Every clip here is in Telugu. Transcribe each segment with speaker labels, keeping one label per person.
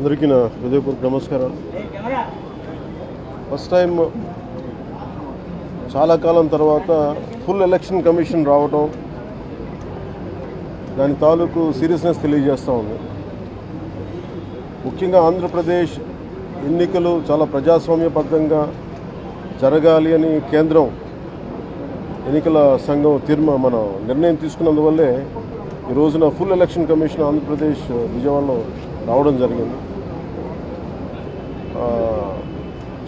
Speaker 1: అందరికీ నా హృదయపూర్వక నమస్కారాలు. ఫస్ట్ టైం చాలా కాలం తర్వాత ఫుల్ ఎలక్షన్ కమిషన్ రావడం దాని తాలూకు సీరియస్నెస్ తెలియజేస్తూ ఉంది. ముఖ్యంగా ఆంధ్రప్రదేశ్ ఎన్నికలు చాలా ప్రజాస్వామ్యబద్ధంగా జరగాలి అని కేంద్రం ఎన్నికల సంఘం మన నిర్ణయం తీసుకున్నందువల్లే ఈ రోజున ఫుల్ ఎలక్షన్ కమిషన్ ఆంధ్రప్రదేశ్ విజయవాడలో రావడం జరిగింది.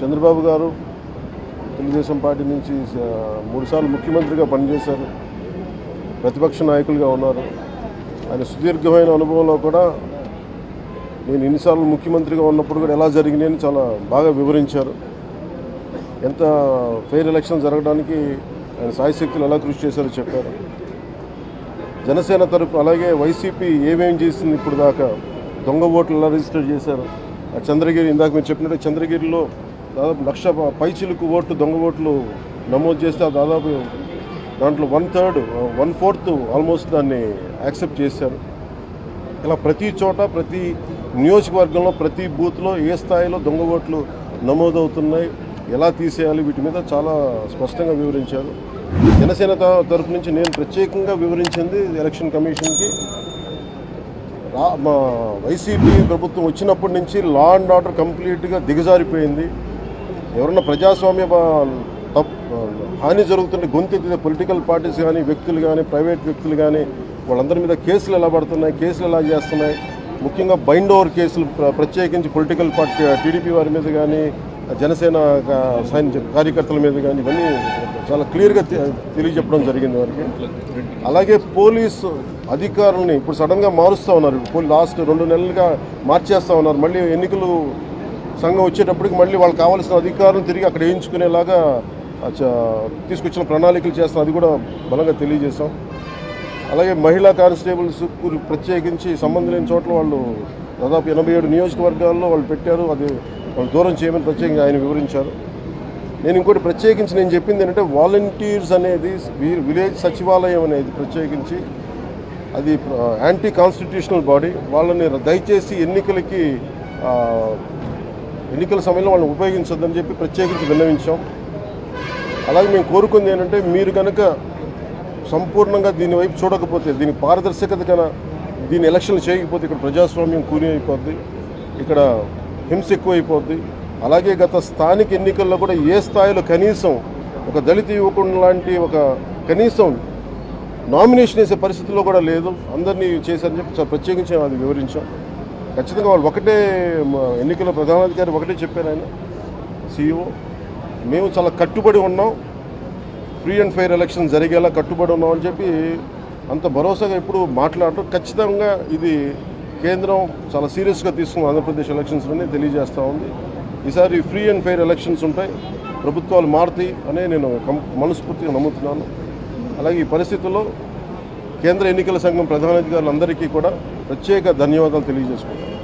Speaker 1: చంద్రబాబు గారు తెలుగుదేశం పార్టీ నుంచి 3 సార్లు ముఖ్యమంత్రిగా పనిచేశారు, ప్రతిపక్ష నాయకులుగా ఉన్నారు. ఆయన సుదీర్ఘమైన అనుభవంలో కూడా నేను ఎన్నిసార్లు ముఖ్యమంత్రిగా ఉన్నప్పుడు కూడా ఎలా జరిగినాయని చాలా బాగా వివరించారు. ఎంత ఫెయిర్ ఎలక్షన్ జరగడానికి ఆయన సాయశక్తులు ఎలా కృషి చేశారో చెప్పారు. జనసేన తరపు అలాగే వైసీపీ ఏమేం చేసింది ఇప్పుడు దాకా, దొంగ ఓట్లు ఎలా రిజిస్టర్ చేశారు, చంద్రగిరి ఇందాక మీరు చెప్పినట్టు చంద్రగిరిలో దాదాపు 1,00,000 పైచిలుకు ఓట్లు దొంగ ఓట్లు నమోదు చేస్తే దాదాపు దాంట్లో 1/4 ఆల్మోస్ట్ దాన్ని యాక్సెప్ట్ చేశారు. ఇలా ప్రతి చోట ప్రతి నియోజకవర్గంలో ప్రతి బూత్లో ఏ స్థాయిలో దొంగ ఓట్లు నమోదవుతున్నాయి, ఎలా తీసేయాలి, వీటి మీద చాలా స్పష్టంగా వివరించారు. జనసేన తరపు నుంచి నేను ప్రత్యేకంగా వివరించింది ఎలక్షన్ కమిషన్కి, మా వైసీపీ ప్రభుత్వం వచ్చినప్పటి నుంచి లా అండ్ ఆర్డర్ కంప్లీట్గా దిగజారిపోయింది. ఎవరన్నా ప్రజాస్వామ్య హాని జరుగుతుంటే గొంతెత్తితే పొలిటికల్ పార్టీస్ కానీ వ్యక్తులు కానీ ప్రైవేట్ వ్యక్తులు కానీ వాళ్ళందరి మీద కేసులు ఎలా పడుతున్నాయి, కేసులు ఎలా చేస్తున్నాయి, ముఖ్యంగా బైండ్ ఓవర్ కేసులు ప్రత్యేకించి పొలిటికల్ పార్టీ టీడీపీ వారి మీద కానీ జనసేన కార్యకర్తల మీద కానీ ఇవన్నీ చాలా క్లియర్గా తెలియజెప్పడం జరిగింది వారికి. అలాగే పోలీసు అధికారులని ఇప్పుడు సడన్గా మారుస్తూ ఉన్నారు. లాస్ట్ 2 నెలలుగా మార్చేస్తూ ఉన్నారు. మళ్ళీ ఎన్నికలు సంఘం వచ్చేటప్పటికి మళ్ళీ వాళ్ళకి కావాల్సిన అధికారులను తిరిగి అక్కడ వేయించుకునేలాగా తీసుకొచ్చిన ప్రణాళికలు చేస్తాం, అది కూడా బలంగా తెలియజేస్తాం. అలాగే మహిళా కానిస్టేబుల్స్ ప్రత్యేకించి సంబంధం లేని చోట్ల వాళ్ళు దాదాపు 87 నియోజకవర్గాల్లో వాళ్ళు పెట్టారు, అది వాళ్ళు దూరం చేయమని ప్రత్యేకంగా ఆయన వివరించారు. నేను ఇంకోటి ప్రత్యేకించి నేను చెప్పింది ఏంటంటే వాలంటీర్స్ అనేది విలేజ్ సచివాలయం అనేది ప్రత్యేకించి అది యాంటీ కాన్స్టిట్యూషనల్ బాడీ, వాళ్ళని దయచేసి ఎన్నికల సమయంలో వాళ్ళని ఉపయోగించొద్దని చెప్పి ప్రత్యేకించి విన్నవించాం. అలాగే మేము కోరుకుంది ఏంటంటే మీరు కనుక సంపూర్ణంగా దీని వైపు చూడకపోతే, దీనికి పారదర్శకత కన్నా దీని ఎలక్షన్లు చేయకపోతే ఇక్కడ ప్రజాస్వామ్యం కూని అయిపోద్ది, ఇక్కడ హింస ఎక్కువైపోద్ది. అలాగే గత స్థానిక ఎన్నికల్లో కూడా ఏ స్థాయిలో కనీసం ఒక దళిత యువకుడు లాంటి ఒక కనీసం నామినేషన్ వేసే పరిస్థితుల్లో కూడా లేదు, అందరినీ చేశారని చెప్పి ప్రత్యేకించి అది వివరించాం. ఖచ్చితంగా వాళ్ళు ఒకటే ఎన్నికల ప్రధానాధికారి ఒకటే చెప్పారు, ఆయన CEO, మేము చాలా కట్టుబడి ఉన్నాం, ఫ్రీ అండ్ ఫెయిర్ ఎలక్షన్ జరిగేలా కట్టుబడి ఉన్నాం అని చెప్పి అంత భరోసాగా ఎప్పుడు మాట్లాడటం. ఖచ్చితంగా ఇది కేంద్రం చాలా సీరియస్గా తీసుకున్న ఆంధ్రప్రదేశ్ ఎలక్షన్స్లోనే తెలియజేస్తూ ఉంది. ఈసారి ఫ్రీ అండ్ ఫెయిర్ ఎలక్షన్స్ ఉంటాయి, ప్రభుత్వాలు మారుతాయి అనే నేను మనస్ఫూర్తిగా నమ్ముతున్నాను. అలాగే ఈ పరిస్థితుల్లో కేంద్ర ఎన్నికల సంఘం ప్రధానాధికారులందరికీ కూడా ప్రత్యేక ధన్యవాదాలు తెలియజేసుకుంటాను.